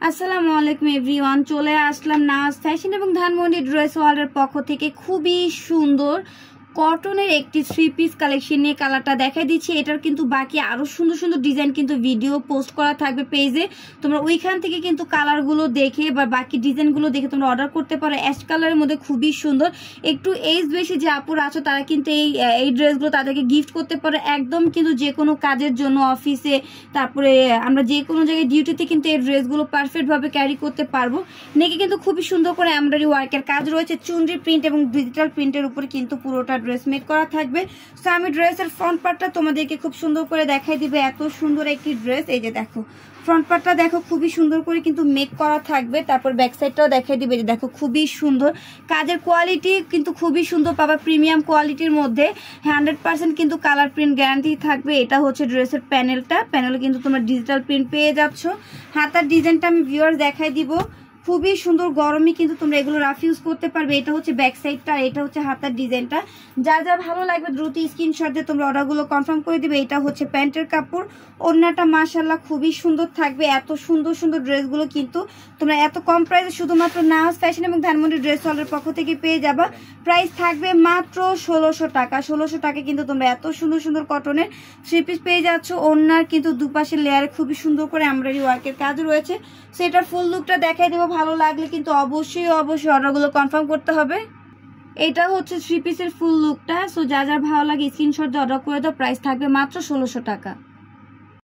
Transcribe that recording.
আসসালামু আলাইকুম এভরিওয়ান, চলে আসলাম নাজ ফ্যাশন এবং ধানমন্ডি ড্রেস ওয়ার্ল্ডের পক্ষ থেকে খুবই সুন্দর কটনের একটি থ্রি পিস কালেকশন নিয়ে কালারটা দেখাই দিচ্ছি। এটার কিন্তু বাকি আরো সুন্দর সুন্দর ডিজাইন কিন্তু ভিডিও পোস্ট করা থাকবে পেজে, তোমরা ওইখান থেকে কিন্তু কালারগুলো দেখে বা বাকি ডিজাইনগুলো দেখে তোমরা অর্ডার করতে পারো। অ্যাশ কালারের মধ্যে খুবই সুন্দর, একটু এজ বেশি যে আপুর আছো তারা কিন্তু এই ড্রেসগুলো তাদেরকে গিফট করতে পারো। একদম কিন্তু যে কোনো কাজের জন্য, অফিসে, তারপরে আমরা যে কোনো জায়গায় ডিউটিতে কিন্তু এই ড্রেসগুলো পারফেক্টভাবে ক্যারি করতে পারবো। নেকে কিন্তু খুবই সুন্দর করে এমব্রয়ডারি ওয়ার্কের কাজ রয়েছে, চুনরি প্রিন্ট এবং ডিজিটাল প্রিন্টের উপরে কিন্তু পুরোটা ড্রেস মেক করা থাকবে। সো আমি ড্রেসের ফ্রন্ট পার্টটা তোমাদেরকে খুব সুন্দর করে দেখাই দিবে। এত সুন্দর একটি ড্রেস, এই যে দেখো ফ্রন্ট পার্টটা দেখো খুবই সুন্দর করে কিন্তু মেক করা থাকবে। তারপর ব্যাক সাইডটাও দেখাই দিবে, যে দেখো খুবই সুন্দর কাজের কোয়ালিটি কিন্তু খুবই সুন্দর পাবা, প্রিমিয়াম কোয়ালিটির মধ্যে 100% কিন্তু কালার প্রিন্ট গ্যারান্টি থাকবে। এটা হচ্ছে ড্রেসের প্যানেলে কিন্তু তোমরা ডিজিটাল প্রিন্ট পেয়ে যাচ্ছ। হাতার ডিজাইনটা আমি ভিউয়ার্স দেখাই দিব, খুবই সুন্দর, গরমে কিন্তু তোমরা এগুলো রাফ ইউজ করতে পারবে। এটা হচ্ছে ব্যাক সাইডটা, এটা হচ্ছে হাতার ডিজাইনটা। যা যা ভালো লাগবে দ্রুত স্ক্রিনশট দিয়ে তোমরা অর্ডারগুলো কনফার্ম করে দিবে। এটা হচ্ছে প্যান্টের কাপড়, ওড়নাটা মাশাআল্লাহ খুবই সুন্দর থাকবে। এত সুন্দর সুন্দর ড্রেসগুলো কিন্তু তোমরা এত কম প্রাইসে শুধুমাত্র নাজ ফ্যাশন এবং ধানমন্ডি ড্রেস ওয়ার্ল্ডের পক্ষ থেকে পেয়ে যাবা। প্রাইস থাকবে মাত্র 1600 টাকা। 1600 টাকা কিন্তু তোমরা এত সুন্দর সুন্দর কটনের থ্রি পিস পেয়ে যাচ্ছ। ওড়নার কিন্তু দুপাশের লেয়ারে খুবই সুন্দর করে এমব্রয়ডারি ওয়ার্কের কাজ রয়েছে। সেটার ফুল লুকটা দেখাই দেবো, ভালো লাগলে কিন্তু অবশ্যই অর্ডারগুলো কনফার্ম করতে হবে। এটা হচ্ছে থ্রি পিসের ফুল লুকটা। সো যা যা ভালো লাগে স্ক্রিনশট দিয়ে অর্ডার করে দাও। প্রাইস থাকবে মাত্র 1600 টাকা।